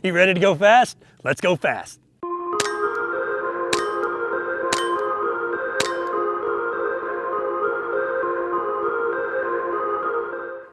You ready to go fast? Let's go fast.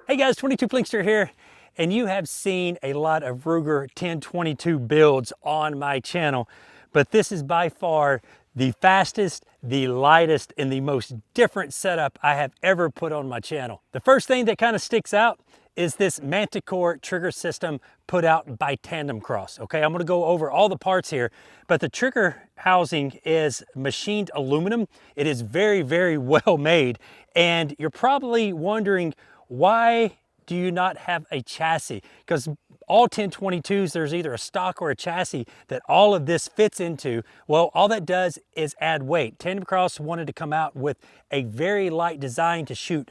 Hey guys, 22 Plinkster here, and you have seen a lot of Ruger 1022 builds on my channel, but this is by far the fastest, the lightest, and the most different setup I have ever put on my channel. The first thing that kind of sticks out is this MANTICORE trigger system put out by TANDEMKROSS. Okay, I'm gonna go over all the parts here, but the trigger housing is machined aluminum. It is very, very well made, and you're probably wondering, why do you not have a chassis? Because all 1022s, there's either a stock or a chassis that all of this fits into. Well, all that does is add weight. TANDEMKROSS wanted to come out with a very light design to shoot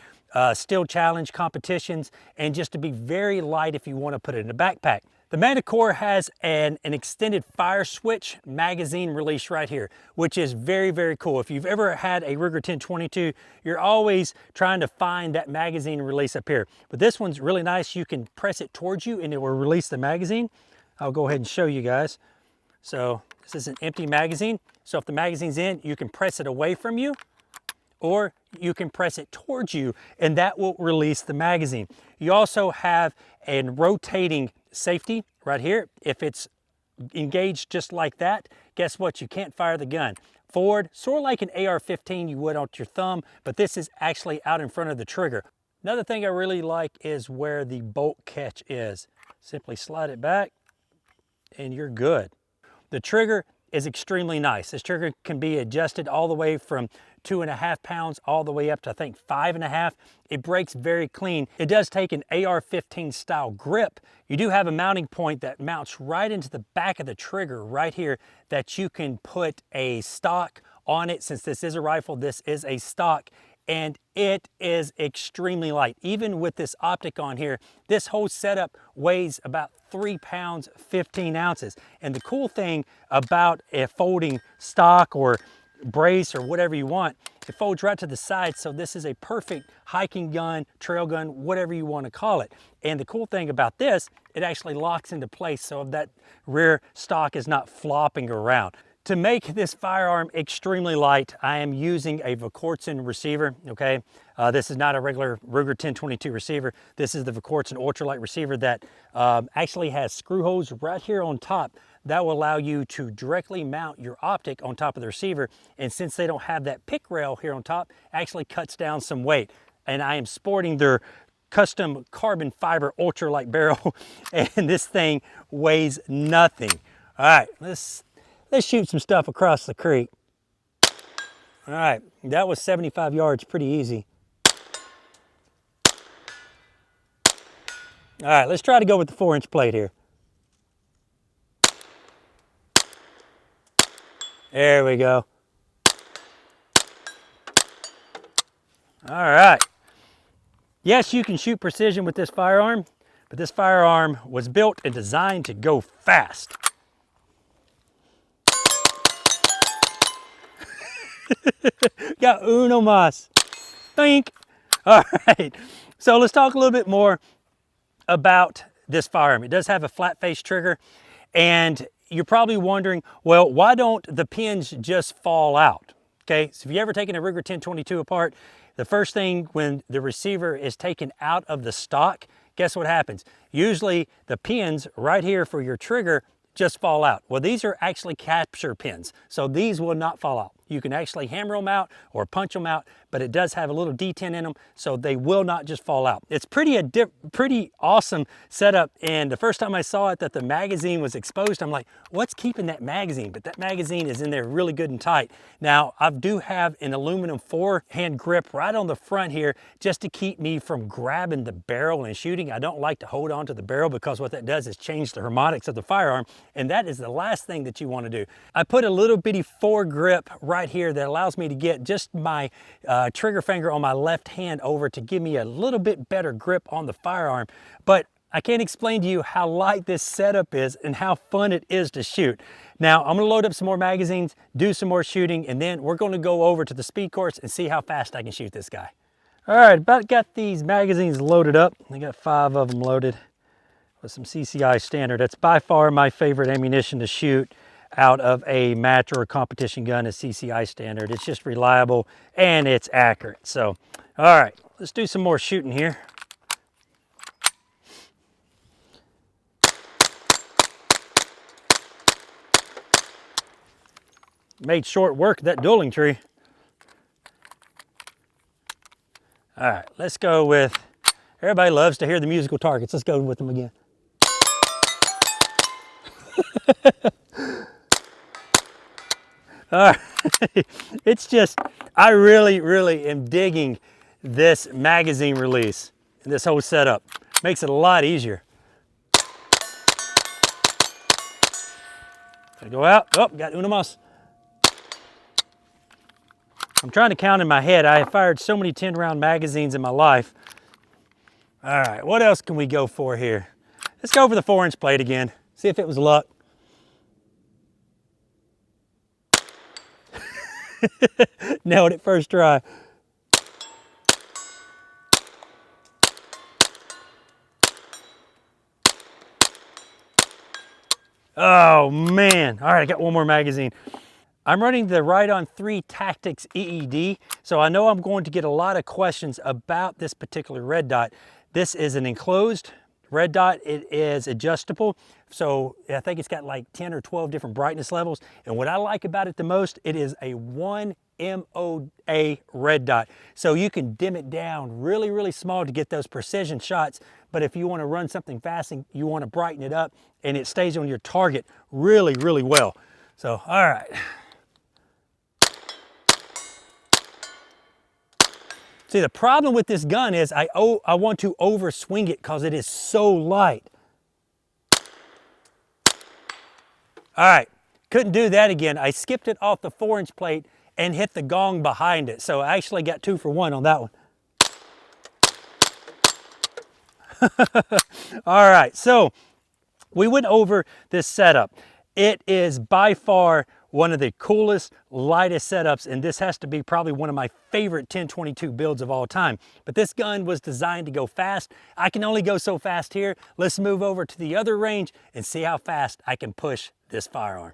steel challenge competitions and just to be very light if you want to put it in a backpack. The MANTICORE has an extended fire switch magazine release right here, which is very, very cool. If you've ever had a Ruger 1022, you're always trying to find that magazine release up here. But this one's really nice. You can press it towards you and it will release the magazine. I'll go ahead and show you guys. So this is an empty magazine. So if the magazine's in, you can press it away from you, or you can press it towards you and that will release the magazine. You also have a rotating safety right here. If it's engaged just like that, guess what? You can't fire the gun forward, sort of like an AR-15 you would on your thumb, but this is actually out in front of the trigger. Another thing I really like is where the bolt catch is. Simply slide it back and you're good. The trigger is extremely nice. This trigger can be adjusted all the way from 2.5 pounds all the way up to I think 5.5. It breaks very clean. It does take an AR-15 style grip. You do have a mounting point that mounts right into the back of the trigger right here that you can put a stock on it. Since this is a rifle, this is a stock, and it is extremely light. Even with this optic on here, this whole setup weighs about 3 pounds, 15 ounces. And the cool thing about a folding stock or brace or whatever you want, it folds right to the side. So this is a perfect hiking gun, trail gun, whatever you want to call it. And the cool thing about this, it actually locks into place so that rear stock is not flopping around. To make this firearm extremely light, I am using a Verkortsen receiver, okay? This is not a regular Ruger 1022 receiver. This is the Verkortsen ultralight receiver that actually has screw holes right here on top that will allow you to directly mount your optic on top of the receiver. And since they don't have that pick rail here on top, actually cuts down some weight. And I am sporting their custom carbon fiber ultralight barrel, and this thing weighs nothing. All right, let's shoot some stuff across the creek. All right, that was 75 yards, pretty easy. All right, let's try to go with the 4-inch plate here. There we go. All right. Yes, you can shoot precision with this firearm, but this firearm was built and designed to go fast. Got uno mas. Think. All right. So let's talk a little bit more about this firearm. It does have a flat face trigger, and you're probably wondering, well, why don't the pins just fall out? Okay, so if you ever taken a Ruger 1022 apart, the first thing when the receiver is taken out of the stock, guess what happens? Usually the pins right here for your trigger just fall out. Well, these are actually capture pins, so these will not fall out. You can actually hammer them out or punch them out, but it does have a little detent in them, so they will not just fall out. It's pretty awesome setup, and the first time I saw it that the magazine was exposed, I'm like, what's keeping that magazine? But that magazine is in there really good and tight. Now, I do have an aluminum forehand grip right on the front here just to keep me from grabbing the barrel and shooting. I don't like to hold on to the barrel because what that does is change the harmonics of the firearm, and that is the last thing that you want to do. I put a little bitty foregrip right here that allows me to get just my trigger finger on my left hand over to give me a little bit better grip on the firearm. But I can't explain to you how light this setup is and how fun it is to shoot. Now, I'm gonna load up some more magazines, do some more shooting, and then we're gonna go over to the speed course and see how fast I can shoot this guy. All right, about got these magazines loaded up. I got 5 of them loaded. with some CCI standard. That's by far my favorite ammunition to shoot out of a match or a competition gun is CCI standard. It's just reliable and it's accurate. So, all right, let's do some more shooting here. Made short work of that dueling tree. All right, let's go with, everybody loves to hear the musical targets. Let's go with them again. All right, it's just, I really am digging this magazine release and this whole setup. Makes it a lot easier. I go out, oh, got una más. I'm trying to count in my head. I have fired so many 10-round magazines in my life. All right, what else can we go for here? Let's go for the 4-inch plate again. See if it was luck. Nailed it first try. Oh man, all right, I got one more magazine. I'm running the Ride-On 3 Tactics EED, so I know I'm going to get a lot of questions about this particular red dot. This is an enclosed red dot. It is adjustable, so I think it's got like 10 or 12 different brightness levels. And what I like about it the most, it is a 1 MOA red dot. So you can dim it down really small to get those precision shots. But if you want to run something fast and you want to brighten it up and it stays on your target really well. So, all right. See, the problem with this gun is I want to overswing it because it is so light. All right, couldn't do that again. I skipped it off the 4-inch plate and hit the gong behind it. So I actually got 2 for 1 on that one. All right, so we went over this setup. It is by far one of the coolest, lightest setups, and this has to be probably one of my favorite 1022 builds of all time. But this gun was designed to go fast. I can only go so fast here. Let's move over to the other range and see how fast I can push this firearm.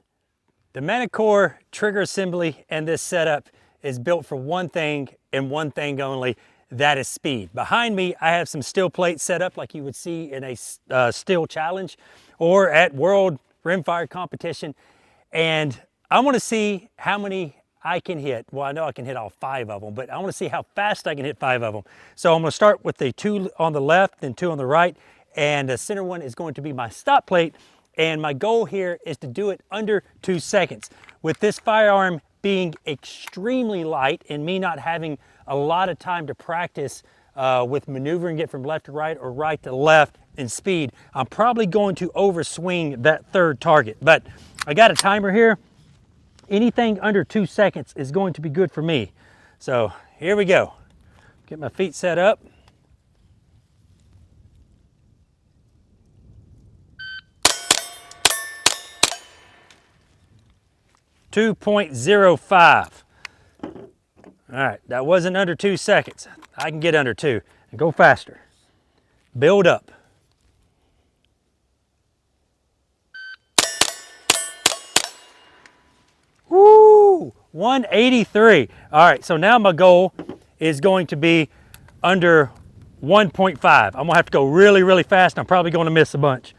The MANTICORE trigger assembly and this setup is built for one thing and one thing only, that is speed. Behind me, I have some steel plates set up like you would see in a steel challenge or at World Rimfire competition. And I want to see how many I can hit. Well, I know I can hit all 5 of them, but I want to see how fast I can hit 5 of them. So I'm going to start with the 2 on the left and 2 on the right, and the center one is going to be my stop plate. And my goal here is to do it under 2 seconds. With this firearm being extremely light and me not having a lot of time to practice with maneuvering it from left to right or right to left in speed, I'm probably going to overswing that 3rd target. But I got a timer here. Anything under 2 seconds is going to be good for me. So here we go. Get my feet set up. .05. All right, that wasn't under 2 seconds. I can get under 2 and go faster. Build up. Woo! 183. All right, so now my goal is going to be under 1.5. I'm gonna have to go really fast. I'm probably gonna miss a bunch.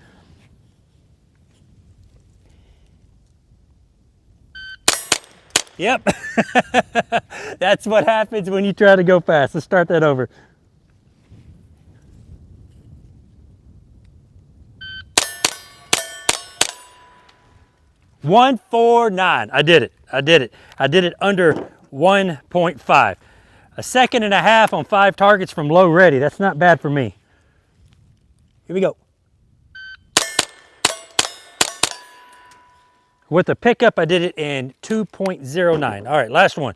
Yep, that's what happens when you try to go fast. Let's start that over. .149. I did it. I did it under 1.5. A second and a half on 5 targets from low ready. That's not bad for me. Here we go. With the pickup, I did it in 2.09. All right, last one.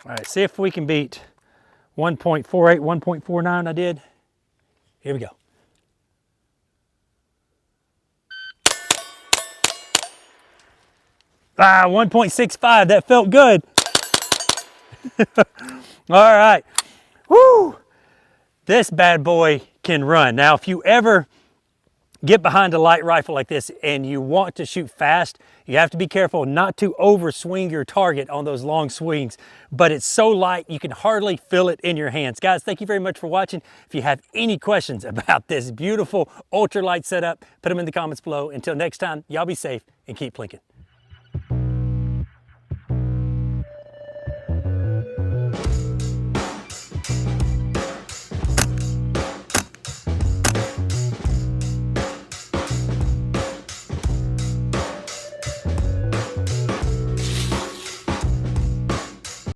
All right, see if we can beat 1.48, 1.49 I did. Here we go. Ah, 1.65, that felt good. All right, woo! This bad boy can run. Now, if you ever get behind a light rifle like this and you want to shoot fast, you have to be careful not to over swing your target on those long swings, but it's so light you can hardly feel it in your hands. Guys, thank you very much for watching. If you have any questions about this beautiful ultralight setup, put them in the comments below. Until next time, y'all be safe and keep plinking.